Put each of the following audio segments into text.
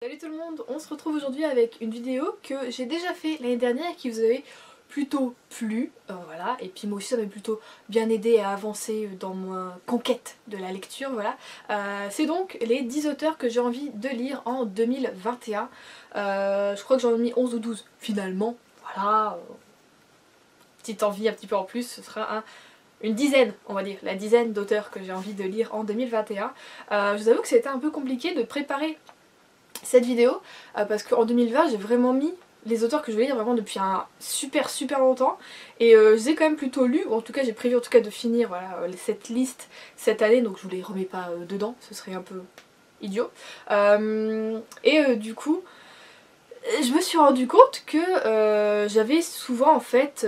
Salut tout le monde, on se retrouve aujourd'hui avec une vidéo que j'ai déjà fait l'année dernière et qui vous avait plutôt plu, voilà, et puis moi aussi ça m'a plutôt bien aidé à avancer dans ma conquête de la lecture, voilà. C'est donc les 10 auteurs que j'ai envie de lire en 2021, je crois que j'en ai mis 11 ou 12 finalement, voilà, petite envie un petit peu en plus, ce sera une dizaine, on va dire, la dizaine d'auteurs que j'ai envie de lire en 2021. Je vous avoue que c'était un peu compliqué de préparer cette vidéo parce qu'en 2020 j'ai vraiment mis les auteurs que je vais lire vraiment depuis un super longtemps et je les ai quand même plutôt lus, ou en tout cas j'ai prévu en tout cas de finir voilà, cette liste cette année, donc je vous les remets pas dedans, ce serait un peu idiot. Du coup je me suis rendu compte que j'avais souvent en fait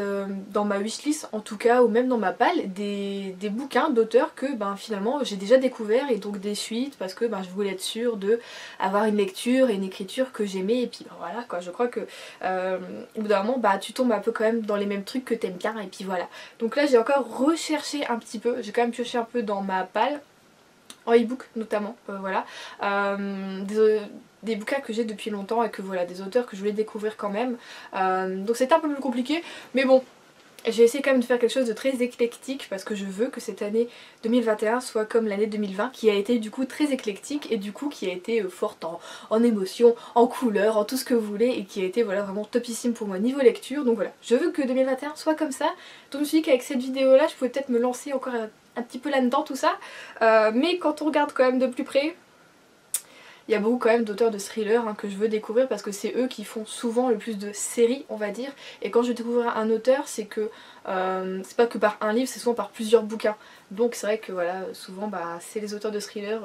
dans ma wishlist en tout cas ou même dans ma palle des bouquins d'auteurs que finalement j'ai déjà découvert et donc des suites parce que je voulais être sûre de avoir une lecture et une écriture que j'aimais et puis voilà quoi, je crois que au bout d'un moment tu tombes un peu quand même dans les mêmes trucs que t'aimes bien et puis voilà. Donc là j'ai encore recherché un petit peu, j'ai quand même pioché un peu dans ma palle en e-book notamment, voilà. Des bouquins que j'ai depuis longtemps et que voilà, des auteurs que je voulais découvrir quand même. Donc c'était un peu plus compliqué, mais bon, j'ai essayé quand même de faire quelque chose de très éclectique parce que je veux que cette année 2021 soit comme l'année 2020 qui a été du coup très éclectique et du coup qui a été forte en émotions, en couleurs, en tout ce que vous voulez et qui a été voilà vraiment topissime pour moi niveau lecture. Donc voilà, je veux que 2021 soit comme ça. Donc je me suis dit qu'avec cette vidéo là je pouvais peut-être me lancer encore un petit peu là-dedans tout ça. Mais quand on regarde quand même de plus près, il y a beaucoup quand même d'auteurs de thrillers que je veux découvrir parce que c'est eux qui font souvent le plus de séries on va dire, et quand je vais découvrir un auteur c'est que c'est pas que par un livre, c'est souvent par plusieurs bouquins, donc c'est vrai que voilà souvent c'est les auteurs de thrillers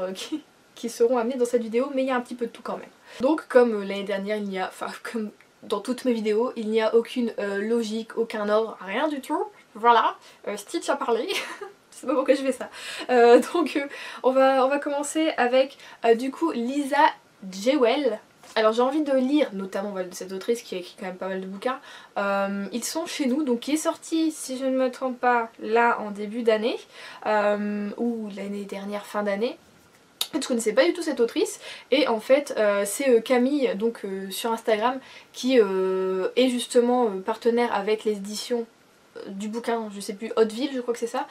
qui seront amenés dans cette vidéo, mais il y a un petit peu de tout quand même. Donc comme l'année dernière il n'y a, enfin comme dans toutes mes vidéos, il n'y a aucune logique, aucun ordre, rien du tout, voilà, Stitch a parlé. Je sais pas pourquoi je fais ça. On va commencer avec du coup Lisa Jewell. Alors j'ai envie de lire notamment de cette autrice qui a écrit quand même pas mal de bouquins. Ils sont chez nous, donc qui est sorti, si je ne me trompe pas, là en début d'année, ou l'année dernière fin d'année. En fait, je connaissais pas du tout cette autrice et en fait c'est Camille donc sur Instagram qui est justement partenaire avec les éditions du bouquin, je sais plus, Hauteville je crois que c'est ça,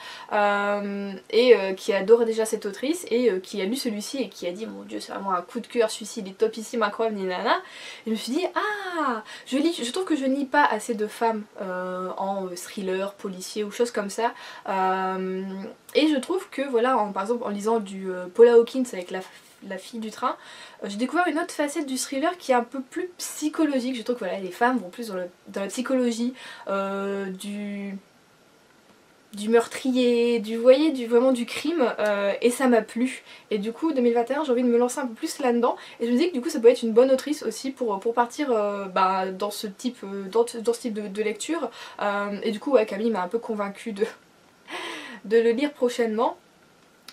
qui adore déjà cette autrice et qui a lu celui-ci et qui a dit mon dieu c'est vraiment un coup de cœur, celui-ci il est topissime, incroyable, ni nana. Et je me suis dit ah, je trouve que je ne lis pas assez de femmes en thriller, policier ou choses comme ça, et je trouve que voilà par exemple en lisant du Paula Hawkins avec la fille du train, j'ai découvert une autre facette du thriller qui est un peu plus psychologique. Je trouve que voilà, les femmes vont plus dans la psychologie du meurtrier, vous voyez, vraiment du crime, et ça m'a plu. Et du coup 2021 j'ai envie de me lancer un peu plus là-dedans et je me dis que du coup ça peut être une bonne autrice aussi pour partir dans ce type, dans ce type de lecture, et du coup ouais, Camille m'a un peu convaincue de le lire prochainement.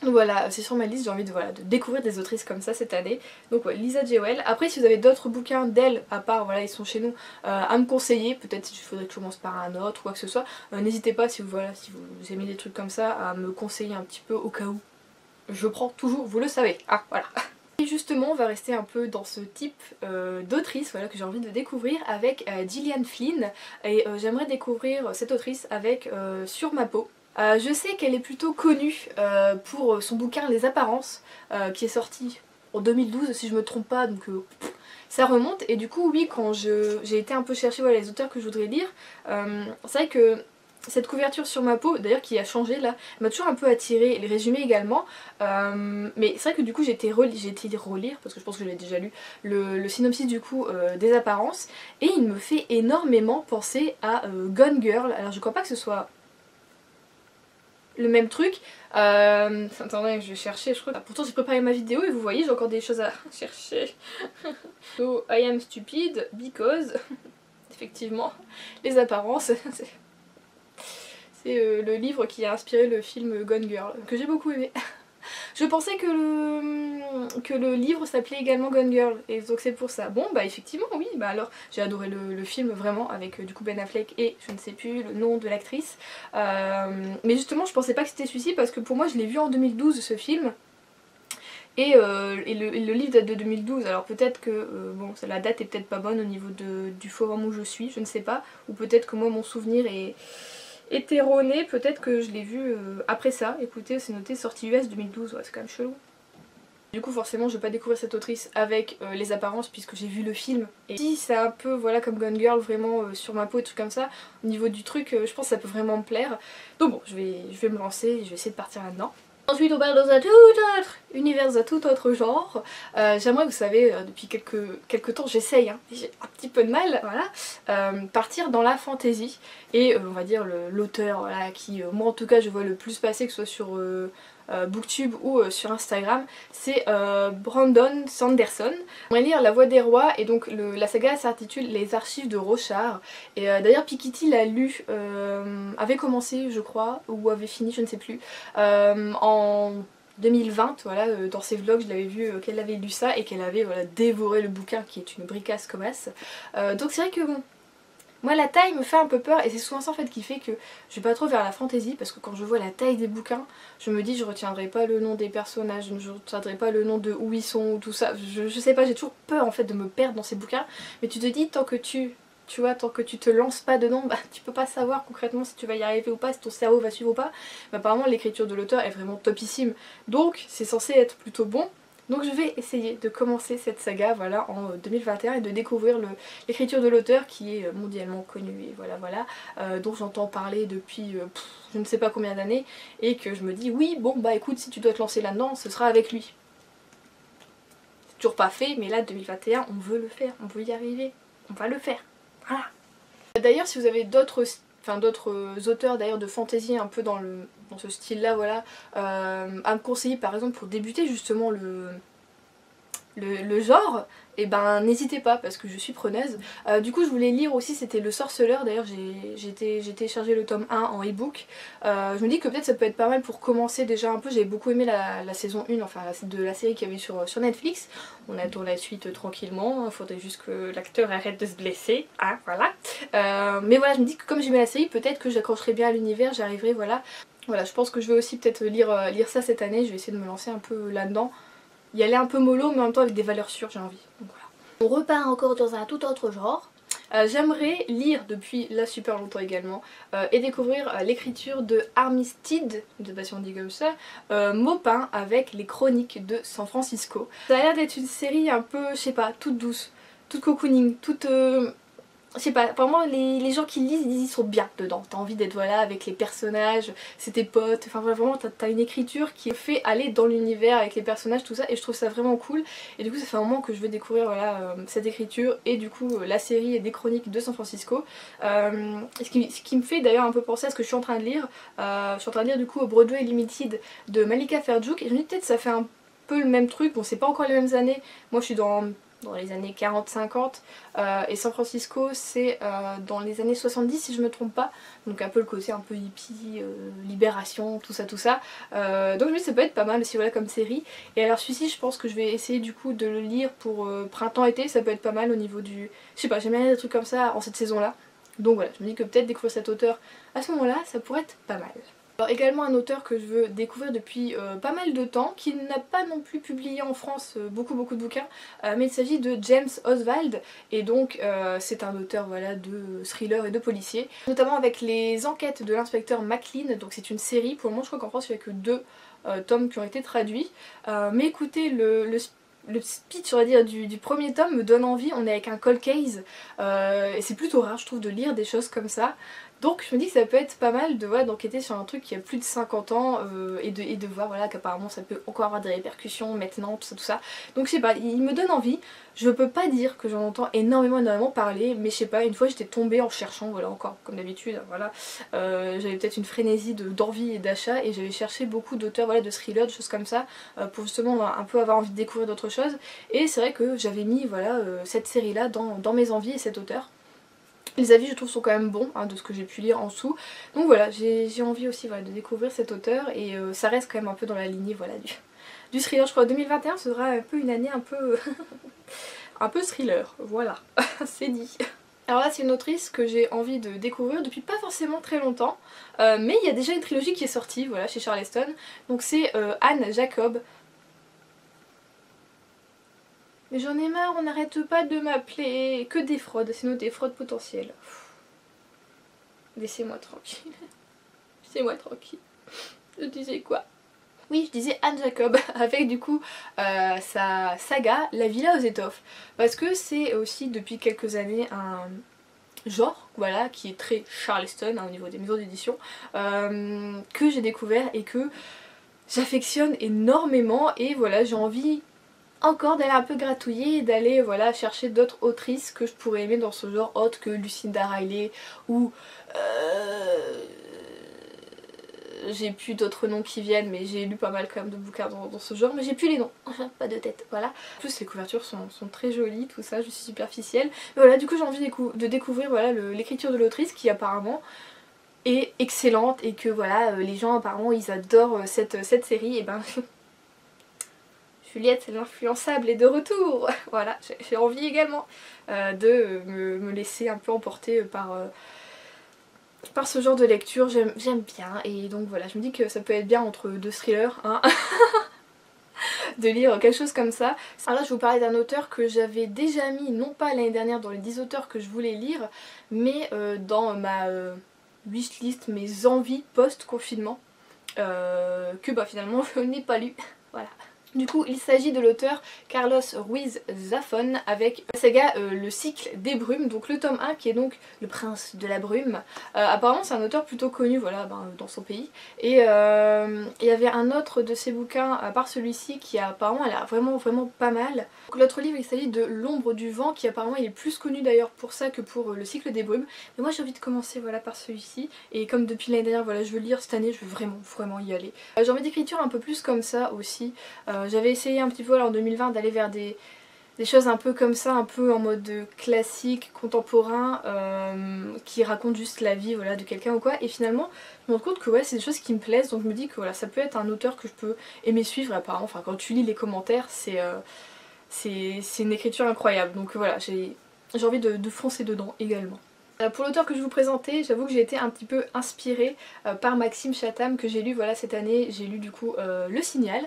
Donc voilà, c'est sur ma liste, j'ai envie de découvrir des autrices comme ça cette année. Donc ouais, Lisa Jewell. Après si vous avez d'autres bouquins d'elle, à part voilà ils sont chez nous, à me conseiller, peut-être il faudrait que je commence par un autre ou quoi que ce soit, n'hésitez pas si vous aimez des trucs comme ça à me conseiller un petit peu au cas où. Je prends toujours, vous le savez, ah voilà. Et justement on va rester un peu dans ce type d'autrice voilà, que j'ai envie de découvrir avec Gillian Flynn, et j'aimerais découvrir cette autrice avec Sur ma peau. Je sais qu'elle est plutôt connue pour son bouquin Les Apparences, qui est sorti en 2012 si je me trompe pas, donc ça remonte. Et du coup oui, quand j'ai été un peu chercher voilà, les auteurs que je voudrais lire, c'est vrai que cette couverture Sur ma peau, d'ailleurs qui a changé là, m'a toujours un peu attirée, les résumés également, mais c'est vrai que du coup j'ai été relire, parce que je pense que je l'ai déjà lu, le synopsis du coup des Apparences, et il me fait énormément penser à Gone Girl. Alors je crois pas que ce soit le même truc. Attendez, je vais chercher, je crois. Pourtant j'ai préparé ma vidéo et vous voyez j'ai encore des choses à chercher. So I am stupid because effectivement les apparences c'est le livre qui a inspiré le film Gone Girl que j'ai beaucoup aimé. Je pensais que le livre s'appelait également Gone Girl, et donc c'est pour ça. Bon bah effectivement oui, bah alors j'ai adoré le film vraiment avec du coup Ben Affleck et je ne sais plus le nom de l'actrice, mais justement je pensais pas que c'était celui-ci parce que pour moi je l'ai vu en 2012 ce film, et le livre date de 2012, alors peut-être que bon, la date est peut-être pas bonne au niveau du forum où je suis, je ne sais pas, ou peut-être que moi mon souvenir est erroné, peut-être que je l'ai vu après ça. Écoutez, c'est noté sortie US 2012, ouais, c'est quand même chelou. Du coup forcément je vais pas découvrir cette autrice avec les apparences puisque j'ai vu le film. Et si c'est un peu voilà comme Gone Girl vraiment sur ma peau et tout comme ça, au niveau du truc je pense que ça peut vraiment me plaire. Donc bon je vais me lancer, je vais essayer de partir là-dedans. Ensuite on part dans un tout autre univers, un tout autre genre. J'aimerais, vous savez, depuis quelques temps j'essaye, hein, j'ai un petit peu de mal, voilà, partir dans la fantasy. Et on va dire l'auteur voilà, qui, moi en tout cas je vois le plus passer, que ce soit sur Booktube ou sur Instagram, c'est Brandon Sanderson. On va lire La Voix des Rois et donc la saga s'intitule Les Archives de Rochard. Et d'ailleurs Piketty l'a lu, avait commencé je crois, ou avait fini, je ne sais plus, en 2020, voilà, dans ses vlogs je l'avais vu qu'elle avait lu ça et qu'elle avait voilà, dévoré le bouquin qui est une bricasse comme as. Donc c'est vrai que bon, moi la taille me fait un peu peur et c'est souvent ça en fait qui fait que je vais pas trop vers la fantasy parce que quand je vois la taille des bouquins, je me dis je retiendrai pas le nom des personnages, je retiendrai pas le nom de où ils sont ou tout ça, je sais pas, j'ai toujours peur en fait de me perdre dans ces bouquins, mais tu te dis tant que tu vois, tant que tu te lances pas dedans, bah tu peux pas savoir concrètement si tu vas y arriver ou pas, si ton cerveau va suivre ou pas. Mais apparemment l'écriture de l'auteur est vraiment topissime, donc c'est censé être plutôt bon. Donc je vais essayer de commencer cette saga voilà, en 2021 et de découvrir l'écriture de l'auteur qui est mondialement connue et voilà, dont j'entends parler depuis je ne sais pas combien d'années et que je me dis oui bon bah écoute si tu dois te lancer là-dedans ce sera avec lui. C'est toujours pas fait mais là 2021 on veut le faire, on veut y arriver, on va le faire, voilà. D'ailleurs si vous avez d'autres auteurs d'ailleurs de fantasy un peu dans ce style là voilà, à me conseiller par exemple pour débuter justement le genre, et ben n'hésitez pas parce que je suis preneuse. Du coup je voulais lire aussi, c'était Le Sorceleur, d'ailleurs j'ai téléchargé le tome 1 en ebook. Je me dis que peut-être ça peut être pas mal pour commencer déjà un peu, j'avais beaucoup aimé la saison 1 enfin de la série qu'il y avait sur Netflix. On attend la suite tranquillement, il faudrait juste que l'acteur arrête de se blesser, hein, voilà. Mais voilà, je me dis que comme j'aimais la série, peut-être que j'accrocherai bien à l'univers, j'arriverai voilà. Voilà, je pense que je vais aussi peut-être lire ça cette année, je vais essayer de me lancer un peu là-dedans. Y aller un peu mollo mais en même temps avec des valeurs sûres, j'ai envie. Donc voilà. On repart encore dans un tout autre genre. J'aimerais lire depuis là super longtemps également et découvrir l'écriture de Armistead, je ne sais pas si on dit comme ça, Maupin avec les chroniques de San Francisco. Ça a l'air d'être une série un peu, je sais pas, toute douce, toute cocooning, toute... je sais pas, vraiment les gens qui lisent, ils sont bien dedans. T'as envie d'être voilà avec les personnages, c'est tes potes, enfin vraiment t'as une écriture qui fait aller dans l'univers avec les personnages, tout ça, et je trouve ça vraiment cool. Et du coup ça fait un moment que je veux découvrir voilà, cette écriture et du coup la série et des chroniques de San Francisco. Ce qui me fait d'ailleurs un peu penser à ce que je suis en train de lire. Je suis en train de lire du coup Broadway Limited de Malika Ferjuk et je me dis peut-être ça fait un peu le même truc, bon c'est pas encore les mêmes années, moi je suis dans les années 40-50 et San Francisco c'est dans les années 70 si je me trompe pas, donc un peu le côté un peu hippie, libération, tout ça donc je me dis ça peut être pas mal aussi voilà comme série. Et alors celui-ci je pense que je vais essayer du coup de le lire pour printemps-été, ça peut être pas mal au niveau du... Je sais pas, j'aime bien des trucs comme ça en cette saison là, donc voilà je me dis que peut-être découvrir cet auteur à ce moment là ça pourrait être pas mal. Alors également un auteur que je veux découvrir depuis pas mal de temps, qui n'a pas non plus publié en France beaucoup de bouquins, mais il s'agit de James Oswald, et donc c'est un auteur voilà, de thriller et de policier, notamment avec les enquêtes de l'inspecteur McLean, donc c'est une série, pour le moment je crois qu'en France il n'y a que 2 tomes qui ont été traduits, mais écoutez le speech on va dire du premier tome me donne envie, on est avec un cold case et c'est plutôt rare je trouve de lire des choses comme ça. Donc je me dis que ça peut être pas mal de voilà, d'enquêter sur un truc qui a plus de 50 ans et de voir voilà, qu'apparemment ça peut encore avoir des répercussions maintenant, tout ça. Donc je sais pas, il me donne envie. Je peux pas dire que j'en entends énormément parler, mais je sais pas, une fois j'étais tombée en cherchant, voilà encore comme d'habitude, voilà. J'avais peut-être une frénésie d'envie et d'achat et j'avais cherché beaucoup d'auteurs voilà, de thrillers, de choses comme ça, pour justement un peu avoir envie de découvrir d'autres choses. Et c'est vrai que j'avais mis voilà, cette série là dans mes envies et cet auteur. Les avis je trouve sont quand même bons hein, de ce que j'ai pu lire en dessous. Donc voilà, j'ai envie aussi voilà, de découvrir cet auteur et ça reste quand même un peu dans la lignée voilà, du thriller. Je crois 2021 ce sera un peu une année un peu un peu thriller, voilà, c'est dit. Alors là c'est une autrice que j'ai envie de découvrir depuis pas forcément très longtemps, mais il y a déjà une trilogie qui est sortie voilà, chez Charleston, donc c'est Anne Jacob. Mais j'en ai marre, on n'arrête pas de m'appeler. Que des fraudes, c'est noté fraude potentielle. Laissez-moi tranquille. Laissez-moi tranquille. Je disais quoi? Oui, je disais Anne Jacob, avec du coup sa saga La Villa aux étoffes. Parce que c'est aussi depuis quelques années un genre, voilà, qui est très Charleston hein, au niveau des maisons d'édition, que j'ai découvert et que j'affectionne énormément. Et voilà, j'ai envie encore d'aller un peu gratouiller et d'aller voilà, chercher d'autres autrices que je pourrais aimer dans ce genre autre que Lucinda Riley ou j'ai plus d'autres noms qui viennent, mais j'ai lu pas mal quand même de bouquins dans ce genre, mais j'ai plus les noms, pas de tête, voilà. En plus les couvertures sont très jolies, tout ça, je suis superficielle. Mais voilà, du coup j'ai envie de découvrir voilà, l'écriture de l'autrice qui apparemment est excellente et que voilà, les gens apparemment ils adorent cette série, et ben Juliette l'influençable est de retour. Voilà, j'ai envie également de me laisser un peu emporter par ce genre de lecture, j'aime bien. Et donc voilà, je me dis que ça peut être bien entre deux thrillers, hein, de lire quelque chose comme ça. Alors là je vais vous parler d'un auteur que j'avais déjà mis, non pas l'année dernière dans les 10 auteurs que je voulais lire, mais dans ma wishlist, mes envies post-confinement, que bah finalement je n'ai pas lu. Voilà. Du coup, il s'agit de l'auteur Carlos Ruiz Zafón avec la saga Le cycle des brumes, donc le tome 1 qui est donc le prince de la brume. Apparemment c'est un auteur plutôt connu voilà, dans son pays. Et il y avait un autre de ses bouquins, à part celui-ci, qui apparemment a l'air vraiment pas mal. L'autre livre il s'agit de L'ombre du vent, qui apparemment il est plus connu d'ailleurs pour ça que pour le cycle des brumes. Mais moi j'ai envie de commencer voilà, par celui-ci. Et comme depuis l'année dernière voilà, je veux lire cette année, je veux vraiment y aller. J'ai envie d'écriture un peu plus comme ça aussi. J'avais essayé un petit peu en 2020 d'aller vers des choses un peu comme ça, un peu en mode classique, contemporain, qui racontent juste la vie voilà, de quelqu'un ou quoi. Et finalement, je me rends compte que ouais, c'est des choses qui me plaisent, donc je me dis que voilà, ça peut être un auteur que je peux aimer suivre. Et apparemment, enfin, quand tu lis les commentaires, c'est une écriture incroyable. Donc voilà, j'ai envie de foncer dedans également. Pour l'auteur que je vais vous présenter, j'avoue que j'ai été un petit peu inspirée par Maxime Chatham que j'ai lu voilà, cette année. J'ai lu du coup Le Signal.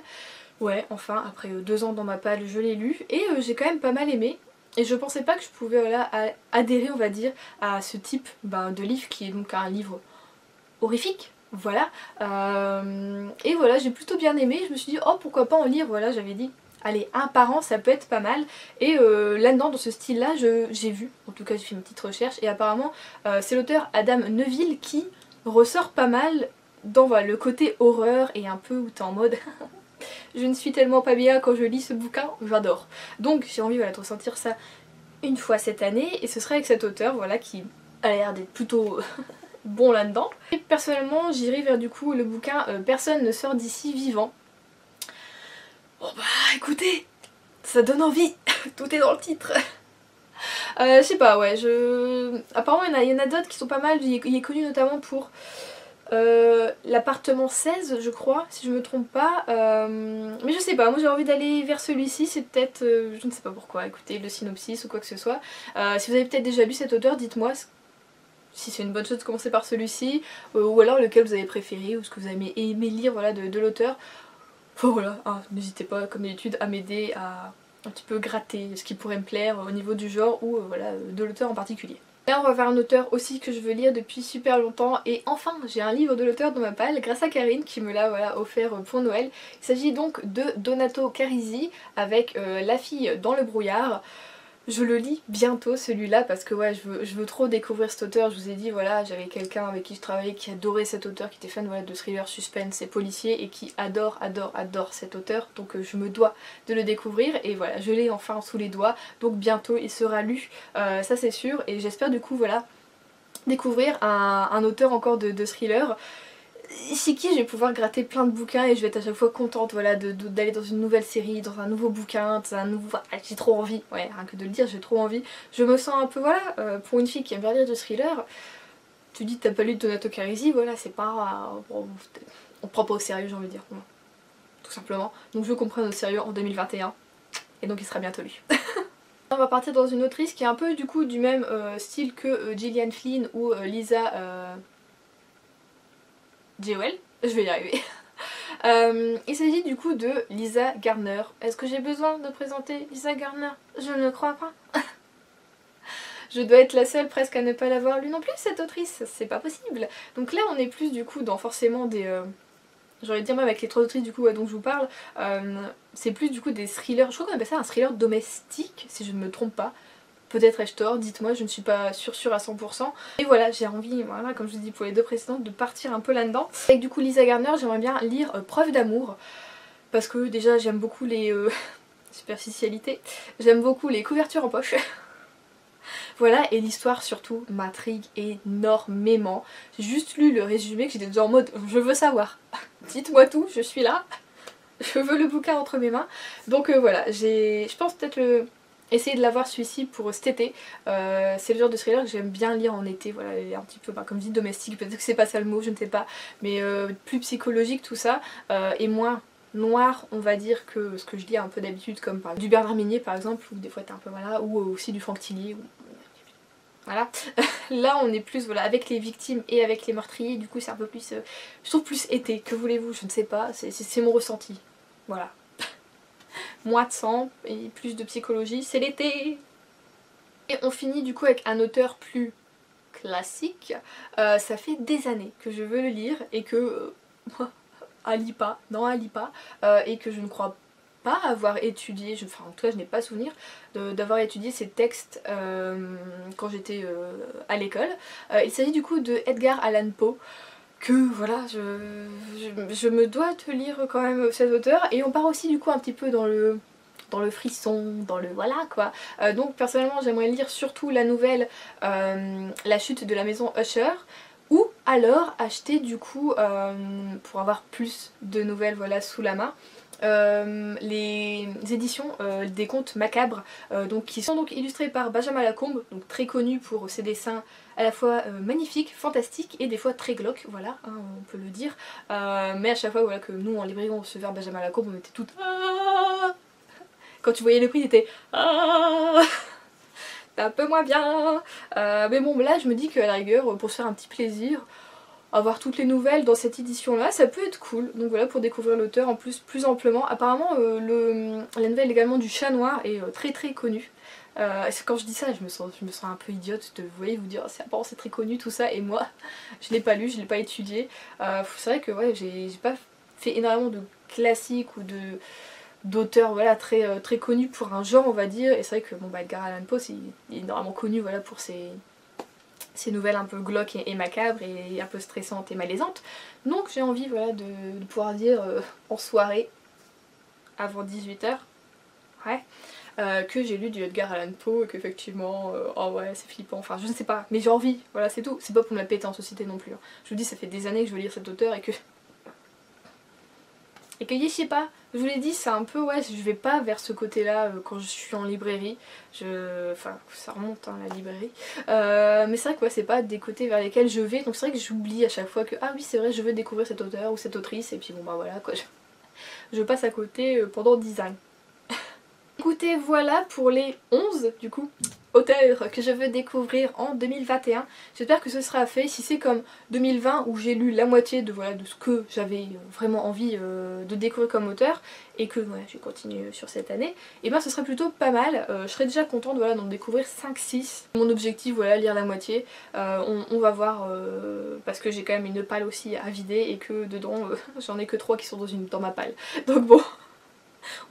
Ouais, enfin, après 2 ans dans ma palle, je l'ai lu et j'ai quand même pas mal aimé. Et je pensais pas que je pouvais voilà, adhérer, on va dire, à ce type de livre qui est donc un livre horrifique. Voilà. Et voilà, j'ai plutôt bien aimé. Je me suis dit, oh pourquoi pas en lire, voilà, j'avais dit. Allez, un par an, ça peut être pas mal. Et là-dedans, dans ce style-là, j'ai vu, en tout cas j'ai fait une petite recherche, et apparemment c'est l'auteur Adam Neuville qui ressort pas mal dans voilà, le côté horreur et un peu où t'es en mode... Je ne suis tellement pas bien quand je lis ce bouquin, j'adore. Donc j'ai envie voilà, de ressentir ça une fois cette année, et ce serait avec cet auteur voilà, qui a l'air d'être plutôt bon là-dedans. Et personnellement j'irai vers du coup le bouquin Personne ne sort d'ici vivant. Bon bah écoutez, ça donne envie, tout est dans le titre. Je sais pas, ouais, apparemment il y en a d'autres qui sont pas mal, il est connu notamment pour... l'appartement 16 je crois, si je me trompe pas, mais je sais pas, moi j'ai envie d'aller vers celui-ci, c'est peut-être, je ne sais pas pourquoi, écoutez le synopsis ou quoi que ce soit. Si vous avez peut-être déjà lu cet auteur, dites-moi si c'est une bonne chose de commencer par celui-ci, ou alors lequel vous avez préféré, ou ce que vous avez aimé lire voilà, de l'auteur. Enfin voilà, hein, n'hésitez pas comme d'habitude à m'aider à un petit peu gratter ce qui pourrait me plaire au niveau du genre ou voilà, de l'auteur en particulier. Là on va vers un auteur aussi que je veux lire depuis super longtemps, et enfin j'ai un livre de l'auteur dans ma palle grâce à Karine qui me l'a voilà, offert pour Noël. Il s'agit donc de Donato Carisi avec La fille dans le brouillard. Je le lis bientôt celui-là parce que ouais, je veux trop découvrir cet auteur. Je vous ai dit voilà, j'avais quelqu'un avec qui je travaillais qui adorait cet auteur, qui était fan voilà, de thriller, suspense et policier et qui adore cet auteur, donc je me dois de le découvrir et voilà, je l'ai enfin sous les doigts, donc bientôt il sera lu, ça c'est sûr, et j'espère du coup voilà découvrir un auteur encore de thriller chez qui je vais pouvoir gratter plein de bouquins et je vais être à chaque fois contente voilà, d'aller dans une nouvelle série, dans un nouveau bouquin, dans un nouveau... J'ai trop envie, ouais, rien que de le dire, j'ai trop envie. Je me sens un peu, voilà, pour une fille qui aime bien lire du thriller, tu dis que t'as pas lu de Donato Carisi, voilà, c'est pas... on prend pas au sérieux, j'ai envie de dire, bon, tout simplement. Donc je comprends au sérieux en 2021, et donc il sera bientôt lu. On va partir dans une autrice qui est un peu du coup du même style que Gillian Flynn ou Lisa... Jewel, je vais y arriver. Il s'agit du coup de Lisa Garner. Est-ce que j'ai besoin de présenter Lisa Garner? Je ne crois pas. Je dois être la seule presque à ne pas l'avoir lue non plus, cette autrice, c'est pas possible. Donc là on est plus du coup dans forcément des... j'ai envie de dire même avec les 3 autrices du coup dont je vous parle, c'est plus du coup des thrillers, je crois qu'on appelle ça un thriller domestique si je ne me trompe pas. Peut-être ai-je tort, dites-moi, je ne suis pas sûre à 100%. Et voilà, j'ai envie, voilà, comme je vous dis pour les 2 précédentes, de partir un peu là-dedans. Avec du coup Lisa Garner, j'aimerais bien lire Preuve d'amour. Parce que déjà j'aime beaucoup les superficialités, j'aime beaucoup les couvertures en poche. Voilà, et l'histoire surtout m'intrigue énormément. J'ai juste lu le résumé que j'étais déjà en mode je veux savoir. Dites-moi tout, je suis là. Je veux le bouquin entre mes mains. Donc voilà, je pense peut-être essayer de l'avoir celui-ci pour cet été. C'est le genre de thriller que j'aime bien lire en été. Voilà, il est un petit peu, comme je dis, domestique. Peut-être que c'est pas ça le mot, je ne sais pas. Mais plus psychologique tout ça. Et moins noir on va dire que ce que je lis un peu d'habitude comme par exemple, du Bernard Minet par exemple, ou des fois t'es un peu voilà, ou aussi du Franck Tillier. Voilà, là on est plus voilà, avec les victimes et avec les meurtriers, du coup c'est un peu plus, je trouve plus été, que voulez-vous, je ne sais pas, c'est mon ressenti, voilà. Moins de sang et plus de psychologie, c'est l'été. Et on finit du coup avec un auteur plus classique, ça fait des années que je veux le lire et que, Alipa, non Alipa, et que je ne crois pas avoir étudié, enfin en tout cas je n'ai pas souvenir d'avoir étudié ces textes quand j'étais à l'école. Il s'agit du coup de Edgar Allan Poe, que voilà, je me dois de lire quand même cet auteur, et on part aussi du coup un petit peu dans le frisson, dans le voilà quoi. Donc personnellement j'aimerais lire surtout la nouvelle La chute de la maison Usher, ou alors acheter du coup, pour avoir plus de nouvelles voilà, sous la main, les éditions des contes macabres, donc, qui sont donc illustrés par Benjamin Lacombe, donc très connu pour ses dessins à la fois magnifiques, fantastiques et des fois très glauques, voilà, hein, on peut le dire. Mais à chaque fois voilà, que nous en librairie on recevait Benjamin Lacombe, on était toutes ah. Quand tu voyais le prix t'étais ah. C'est un peu moins bien, mais bon là je me dis qu'à la rigueur pour se faire un petit plaisir, avoir toutes les nouvelles dans cette édition là ça peut être cool. Donc voilà, pour découvrir l'auteur en plus amplement. Apparemment la nouvelle également du Chat Noir est très très connue. Quand je dis ça je me sens un peu idiote de vous dire apparemment c'est très connu tout ça, et moi je l'ai pas lu, je l'ai pas étudié. C'est vrai que ouais, j'ai pas fait énormément de classiques ou d'auteurs voilà, très connus pour un genre on va dire, et c'est vrai que bon, Edgar Allan Poe il est normalement connu voilà, pour ses nouvelles un peu glauques et macabres et un peu stressantes et malaisantes. Donc j'ai envie voilà, de pouvoir dire en soirée avant 18 h ouais, que j'ai lu du Edgar Allan Poe et qu'effectivement oh ouais c'est flippant, enfin je ne sais pas, mais j'ai envie, voilà c'est tout, c'est pas pour me la péter en société non plus, hein. Je vous dis ça fait des années que je veux lire cet auteur et que je sais pas, je vous l'ai dit, c'est un peu, ouais, je vais pas vers ce côté-là quand je suis en librairie. Enfin, ça remonte, hein, la librairie. Mais c'est vrai que ouais, c'est pas des côtés vers lesquels je vais, donc c'est vrai que j'oublie à chaque fois que, ah oui, c'est vrai, je veux découvrir cet auteur ou cette autrice, et puis bon bah voilà, quoi, je passe à côté pendant 10 ans. Écoutez, voilà pour les 11 du coup auteurs que je veux découvrir en 2021. J'espère que ce sera fait. Si c'est comme 2020 où j'ai lu la moitié de, voilà, de ce que j'avais vraiment envie de découvrir comme auteur, et que ouais, je continue sur cette année, et ben ce serait plutôt pas mal. Je serais déjà contente voilà, d'en découvrir 5-6. Mon objectif, voilà, lire la moitié. On va voir, parce que j'ai quand même une palle aussi à vider et que dedans j'en ai que 3 qui sont dans ma palle. Donc bon...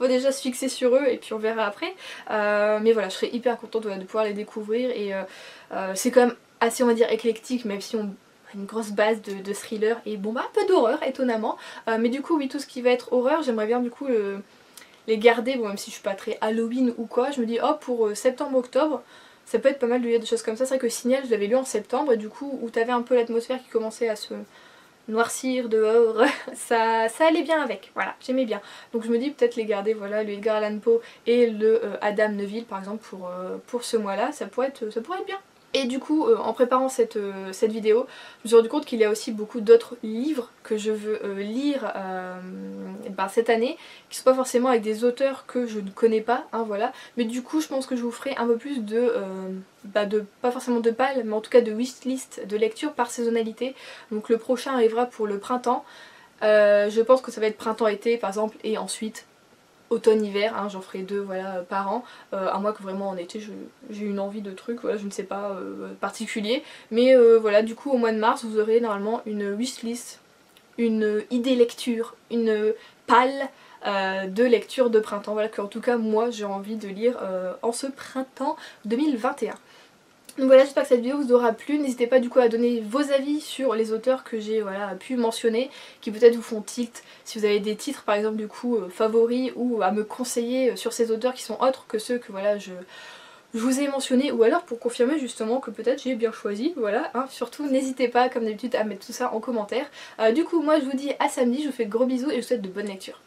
On va déjà se fixer sur eux et puis on verra après. Mais voilà, je serais hyper contente de pouvoir les découvrir, et c'est quand même assez on va dire éclectique, même si on a une grosse base de thriller et bon bah un peu d'horreur étonnamment. Mais du coup oui, tout ce qui va être horreur, j'aimerais bien du coup les garder, bon même si je suis pas très Halloween ou quoi, je me dis oh pour septembre-octobre, ça peut être pas mal de lire des choses comme ça. C'est vrai que Signal je l'avais lu en septembre et du coup où t'avais un peu l'atmosphère qui commençait à se noircir dehors, ça allait bien avec, voilà, j'aimais bien. Donc je me dis peut-être les garder, voilà, le Edgar Allan Poe et le Adam Neville par exemple pour ce mois-là, ça pourrait être bien. Et du coup, en préparant cette vidéo, je me suis rendu compte qu'il y a aussi beaucoup d'autres livres que je veux lire cette année, qui sont pas forcément avec des auteurs que je ne connais pas, hein, voilà. Mais du coup, je pense que je vous ferai un peu plus pas forcément de pales, mais en tout cas de wishlist de lecture par saisonnalité. Donc le prochain arrivera pour le printemps. Je pense que ça va être printemps-été par exemple et ensuite automne-hiver, hein, j'en ferai 2 voilà, par an, à moins que vraiment en été j'ai une envie de trucs, voilà, je ne sais pas, particulier. Mais voilà, du coup au mois de mars vous aurez normalement une wishlist, une idée lecture, une palle de lecture de printemps, voilà, qu'en tout cas moi j'ai envie de lire en ce printemps 2021. Donc voilà, j'espère que cette vidéo vous aura plu, n'hésitez pas du coup à donner vos avis sur les auteurs que j'ai voilà, pu mentionner, qui peut-être vous font tilt, si vous avez des titres par exemple du coup favoris, ou à me conseiller sur ces auteurs qui sont autres que ceux que voilà je vous ai mentionnés, ou alors pour confirmer justement que peut-être j'ai bien choisi, voilà, hein. Surtout n'hésitez pas comme d'habitude à mettre tout ça en commentaire. Du coup moi je vous dis à samedi, je vous fais de gros bisous et je vous souhaite de bonnes lectures.